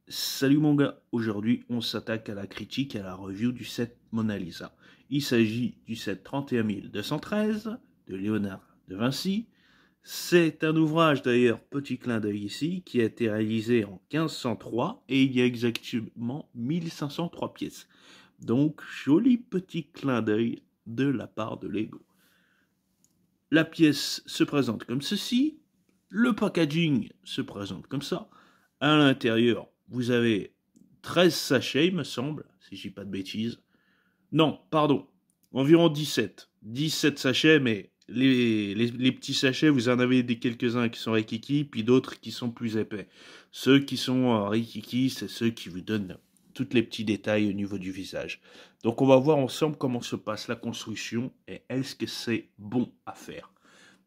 Salut mon gars, aujourd'hui on s'attaque à la critique et à la review du set Mona Lisa. Il s'agit du set 31213 de Léonard de Vinci. C'est un ouvrage d'ailleurs, petit clin d'œil ici, qui a été réalisé en 1503 et il y a exactement 1503 pièces. Donc joli petit clin d'œil de la part de Lego. La pièce se présente comme ceci, le packaging se présente comme ça. À l'intérieur, vous avez 13 sachets, il me semble, si je dis pas de bêtises. Non, pardon, environ 17. 17 sachets, mais les petits sachets, vous en avez quelques-uns qui sont rikiki, puis d'autres qui sont plus épais. Ceux qui sont rikiki, c'est ceux qui vous donnent tous les petits détails au niveau du visage. Donc on va voir ensemble comment se passe la construction et est-ce que c'est bon à faire.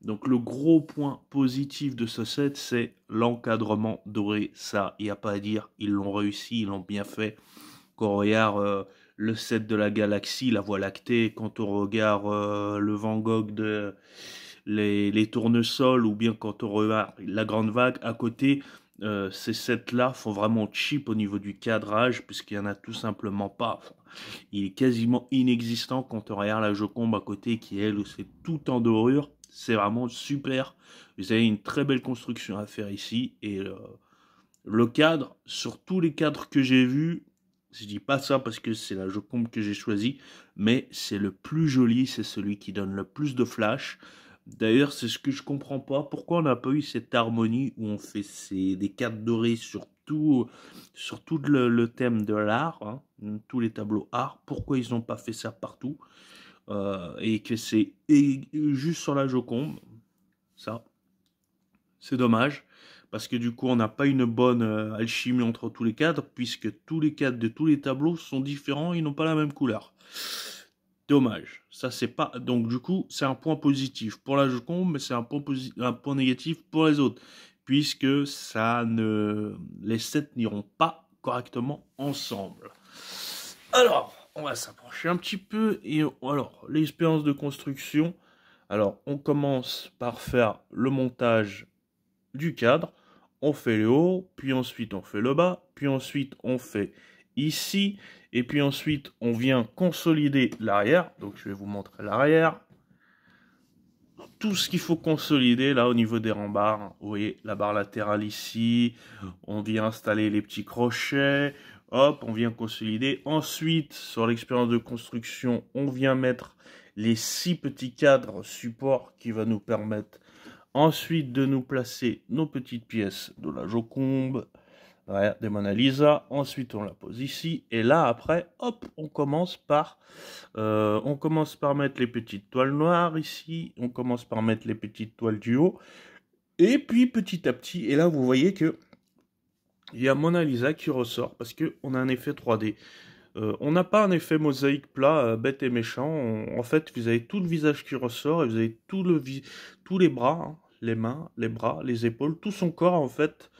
Donc le gros point positif de ce set, c'est l'encadrement doré. Ça, il n'y a pas à dire, ils l'ont réussi, ils l'ont bien fait. Quand on regarde le set de la galaxie, la Voie lactée, quand on regarde le Van Gogh de les tournesols, ou bien quand on regarde la Grande Vague, à côté, ces sets-là font vraiment cheap au niveau du cadrage, puisqu'il n'y en a tout simplement pas. Enfin, il est quasiment inexistant quand on regarde la Joconde à côté, qui elle, c'est tout en dorure. C'est vraiment super. Vous avez une très belle construction à faire ici. Et le cadre, sur tous les cadres que j'ai vus, je dis pas ça parce que c'est la Joconde que j'ai choisi, mais c'est le plus joli, c'est celui qui donne le plus de flash. D'ailleurs, c'est ce que je comprends pas. Pourquoi on n'a pas eu cette harmonie où on fait des cadres dorés sur tout le thème de l'art, hein, tous les tableaux art. Pourquoi ils n'ont pas fait ça partout et que c'est juste sur la Joconde, ça, c'est dommage. Parce que du coup, on n'a pas une bonne alchimie entre tous les cadres, puisque tous les cadres de tous les tableaux sont différents, ils n'ont pas la même couleur. Dommage. Ça, c'est pas. Donc, du coup, c'est un point positif pour la Joconde, mais c'est un point négatif pour les autres, puisque ça ne. Les sets n'iront pas correctement ensemble. Alors, on va s'approcher un petit peu. Et alors, l'expérience de construction. Alors, on commence par faire le montage du cadre. On fait le haut, puis ensuite on fait le bas, puis ensuite on fait ici, et puis ensuite on vient consolider l'arrière. Donc je vais vous montrer l'arrière. Tout ce qu'il faut consolider là au niveau des rembarres. Vous voyez la barre latérale ici. On vient installer les petits crochets. Hop, on vient consolider. Ensuite, sur l'expérience de construction, on vient mettre les 6 petits cadres support qui va nous permettre ensuite de nous placer nos petites pièces de la Joconde, des Mona Lisa. Ensuite, on la pose ici. Et là, après, hop, on commence par mettre les petites toiles noires ici. On commence par mettre les petites toiles du haut. Et puis, petit à petit, et là, vous voyez que il y a Mona Lisa qui ressort parce qu'on a un effet 3D. On n'a pas un effet mosaïque plat, bête et méchant. En fait, vous avez tout le visage qui ressort et vous avez tous les bras, hein, les mains, les bras, les épaules, tout son corps en fait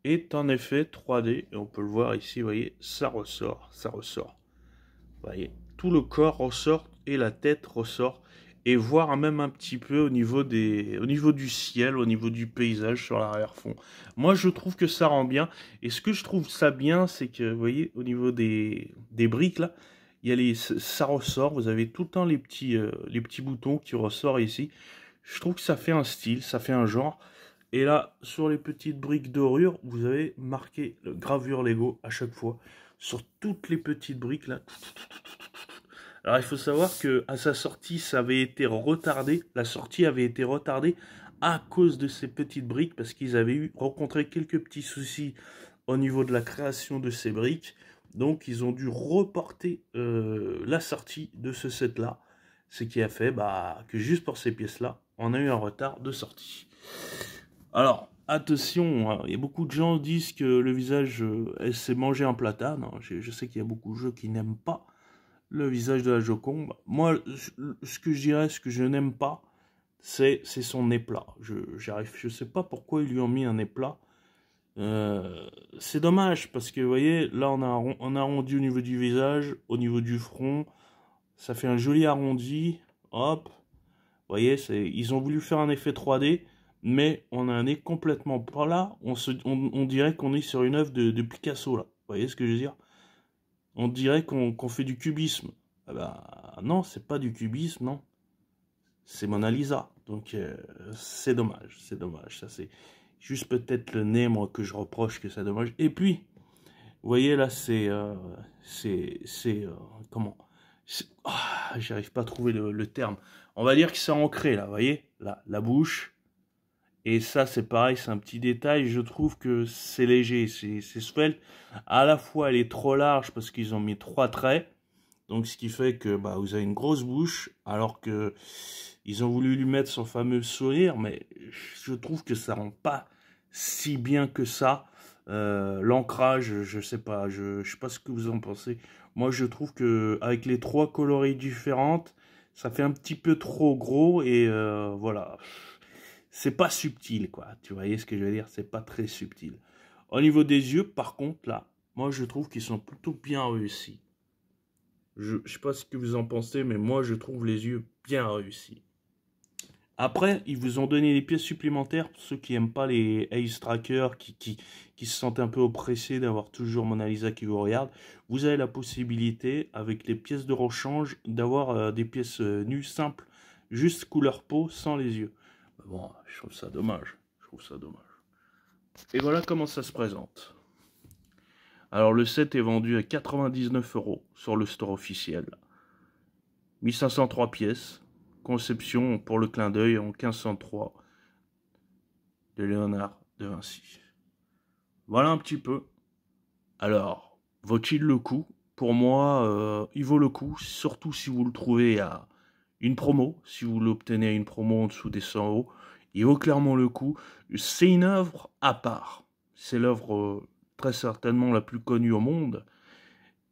est en effet 3D. Et on peut le voir ici, vous voyez, ça ressort, ça ressort. Vous voyez, tout le corps ressort et la tête ressort. Et voir même un petit peu au niveau du ciel, au niveau du paysage sur l'arrière-fond. Moi, je trouve que ça rend bien. Et ce que je trouve ça bien, c'est que, vous voyez, au niveau des briques, là, il y a ça ressort. Vous avez tout le temps les petits boutons qui ressortent ici. Je trouve que ça fait un style, ça fait un genre. Et là, sur les petites briques dorures, vous avez marqué le gravure Lego à chaque fois. Sur toutes les petites briques, là. Alors il faut savoir que à sa sortie, ça avait été retardé. La sortie avait été retardée à cause de ces petites briques parce qu'ils avaient rencontré quelques petits soucis au niveau de la création de ces briques. Donc ils ont dû reporter la sortie de ce set-là. Ce qui a fait que juste pour ces pièces-là, on a eu un retard de sortie. Alors, attention, hein, il y a beaucoup de gens qui disent que le visage c'est manger un platane. Je sais qu'il y a beaucoup de jeux qui n'aiment pas le visage de la Joconde. Moi, ce que je dirais, ce que je n'aime pas, c'est son nez plat. Je sais pas pourquoi ils lui ont mis un nez plat. C'est dommage, parce que, vous voyez, là, on a arrondi au niveau du visage, au niveau du front. Ça fait un joli arrondi. Hop. Vous voyez, ils ont voulu faire un effet 3D, mais on a un nez complètement plat. On dirait qu'on est sur une œuvre de Picasso, là. Vous voyez ce que je veux dire? On dirait qu'on fait du cubisme. Ah bah, non, c'est pas du cubisme, non. C'est Mona Lisa. Donc, c'est dommage, c'est dommage. Ça, c'est juste peut-être le nez, moi, que je reproche que c'est dommage. Et puis, vous voyez, là, comment? J'arrive pas à trouver le terme. On va dire que c'est ancré, là, vous voyez? Là, la bouche. Et ça, c'est pareil, c'est un petit détail. Je trouve que c'est léger, c'est svelte. À la fois, elle est trop large parce qu'ils ont mis 3 traits. Donc, ce qui fait que bah, vous avez une grosse bouche, alors que ils ont voulu lui mettre son fameux sourire, mais je trouve que ça rend pas si bien que ça. L'ancrage, je sais pas, je sais pas ce que vous en pensez. Moi, je trouve que avec les 3 coloris différentes, ça fait un petit peu trop gros et voilà. C'est pas subtil, quoi. Tu voyez ce que je veux dire? C'est pas très subtil. Au niveau des yeux, par contre, là, moi, je trouve qu'ils sont plutôt bien réussis. Je sais pas ce que vous en pensez, mais moi, je trouve les yeux bien réussis. Après, ils vous ont donné des pièces supplémentaires pour ceux qui n'aiment pas les Ace Tracker, qui se sentent un peu oppressés d'avoir toujours Mona Lisa qui vous regarde. Vous avez la possibilité, avec les pièces de rechange, d'avoir des pièces nues simples, juste couleur peau, sans les yeux. Bon, je trouve ça dommage. Je trouve ça dommage. Et voilà comment ça se présente. Alors, le set est vendu à 99 € sur le store officiel. 1503 pièces. Conception pour le clin d'œil en 1503 de Léonard de Vinci. Voilà un petit peu. Alors, vaut-il le coup? Pour moi, il vaut le coup, surtout si vous le trouvez à une promo, si vous l'obtenez à une promo en dessous des 100 €. Il vaut clairement le coup. C'est une œuvre à part. C'est l'œuvre très certainement la plus connue au monde.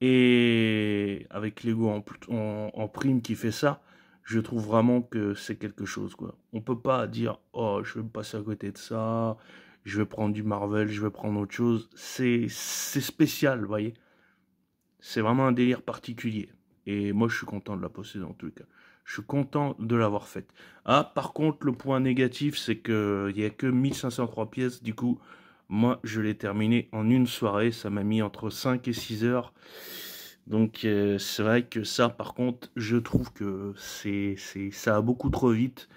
Et avec Lego en prime qui fait ça, je trouve vraiment que c'est quelque chose, quoi. On peut pas dire, oh, je vais me passer à côté de ça, je vais prendre du Marvel, je vais prendre autre chose. C'est spécial, vous voyez. C'est vraiment un délire particulier. Et moi, je suis content de la posséder en tout cas. Je suis content de l'avoir faite. Ah, par contre, le point négatif, c'est qu'il n'y a que 1503 pièces. Du coup, moi, je l'ai terminé en une soirée. Ça m'a mis entre 5 et 6 heures. Donc, c'est vrai que ça, par contre, je trouve que ça va beaucoup trop vite.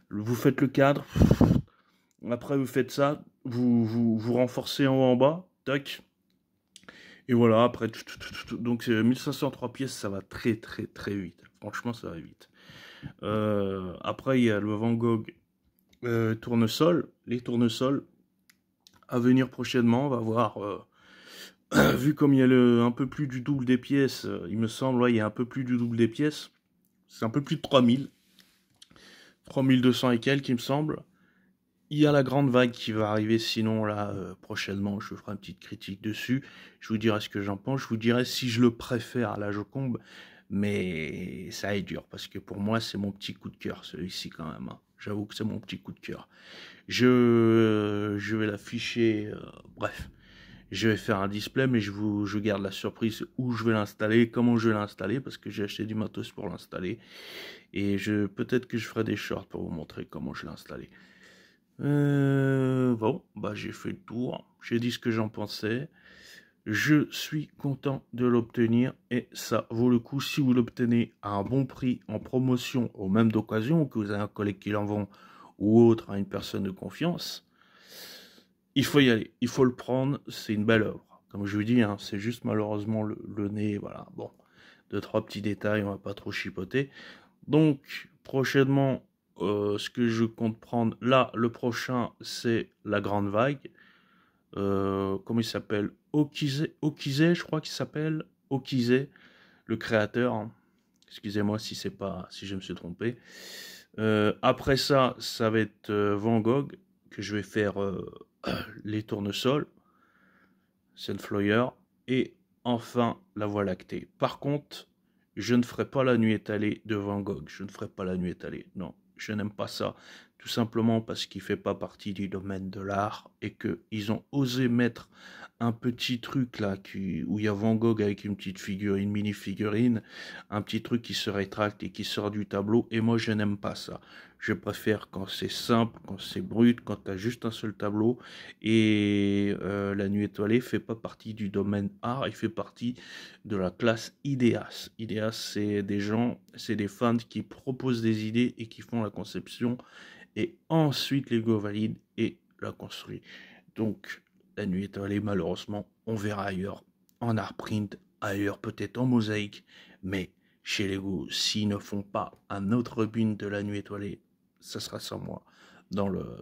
Vous faites le cadre. Après, vous faites ça. Vous renforcez en haut en bas. Tac. Et voilà, après, donc 1503 pièces, ça va très très très vite. Franchement, ça va vite. Après, il y a le Van Gogh tournesol. Les tournesols à venir prochainement, on va voir. Vu comme il y a un peu plus du double des pièces, il me semble, ouais, il y a un peu plus du double des pièces. C'est un peu plus de 3000. 3200 et quelques, il me semble. Il y a la grande vague qui va arriver, sinon là, prochainement, je ferai une petite critique dessus. Je vous dirai ce que j'en pense, je vous dirai si je le préfère à la Joconde, mais ça est dur, parce que pour moi, c'est mon petit coup de cœur, celui-ci quand même. Hein. J'avoue que c'est mon petit coup de cœur. Je vais l'afficher, bref, je vais faire un display, mais je garde la surprise où je vais l'installer, comment je vais l'installer, parce que j'ai acheté du matos pour l'installer. Et peut-être que je ferai des shorts pour vous montrer comment je l'ai installé. Bon, bah j'ai fait le tour, j'ai dit ce que j'en pensais, je suis content de l'obtenir et ça vaut le coup si vous l'obtenez à un bon prix en promotion ou même d'occasion, ou que vous avez un collègue qui l'en vend ou autre à une personne de confiance, il faut y aller, il faut le prendre, c'est une belle œuvre. Comme je vous dis, hein, c'est juste malheureusement le nez, voilà, bon, 2-3 petits détails, on va pas trop chipoter. Donc, prochainement, ce que je compte prendre, là, le prochain, c'est la grande vague. Comment il s'appelle? Okize, je crois qu'il s'appelle. Okize, le créateur. Hein. Excusez-moi si je me suis trompé. Après ça, ça va être Van Gogh, que je vais faire les tournesols, Sunflower, et enfin la Voie lactée. Par contre, je ne ferai pas la nuit étalée de Van Gogh. Je ne ferai pas la nuit étalée. Non, je n'aime pas ça. Tout simplement parce qu'il ne fait pas partie du domaine de l'art et qu'ils ont osé mettre un petit truc là où il y a Van Gogh avec une petite figurine, mini-figurine, un petit truc qui se rétracte et qui sort du tableau, et moi je n'aime pas ça. Je préfère quand c'est simple, quand c'est brut, quand tu as juste un seul tableau, et La Nuit étoilée fait pas partie du domaine art, il fait partie de la classe idéas. Idéas, c'est des gens, c'est des fans qui proposent des idées et qui font la conception, et ensuite Lego valide et la construit. Donc, La Nuit étoilée, malheureusement, on verra ailleurs, en art print, ailleurs peut-être en mosaïque, mais chez Lego, s'ils ne font pas un autre reprint de La Nuit étoilée, ça sera sans moi,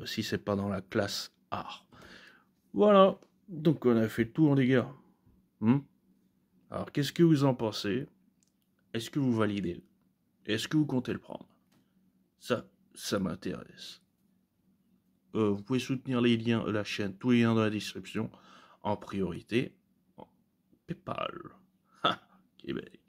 si c'est pas dans la classe art. Voilà, donc on a fait le tour les gars. Alors qu'est-ce que vous en pensez? Est-ce que vous validez? Est-ce que vous comptez le prendre? Ça m'intéresse. Vous pouvez soutenir les liens, la chaîne, tous les liens dans la description, en priorité, en PayPal. Ha, Québec.